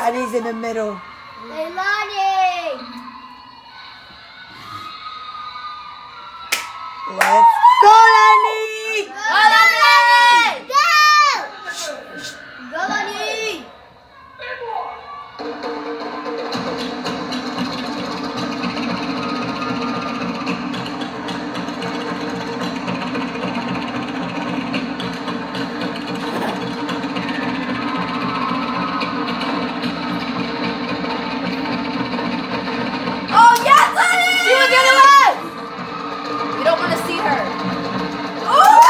Leilani's in the middle. Leilani! Let's go, Leilani! Go, Leilani! Go! Go, Leilani! Oh, yes, honey! She was the other way! You don't want to see her. Oh!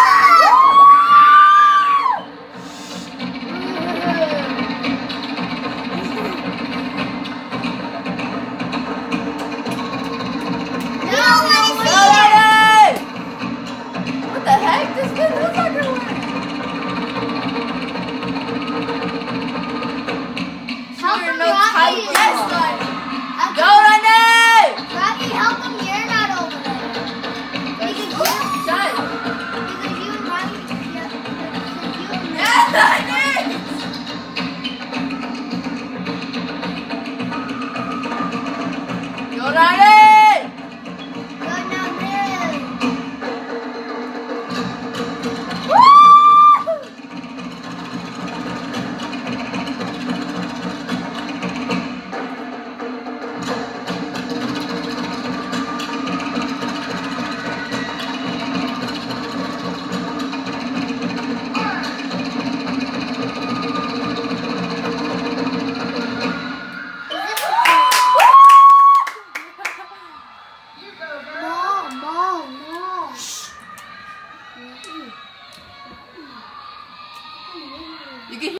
No, Leilani! Go, Leilani! What the heck? This kid looks like her way. Help You're him, no Rocky. type. Yes, honey. Help Go, him. Leilani! Rocky, help him. You're not over there. Because you, Shut. because you and Rocky, because you and Yes, honey! Go, Leilani! Go down there. No. You can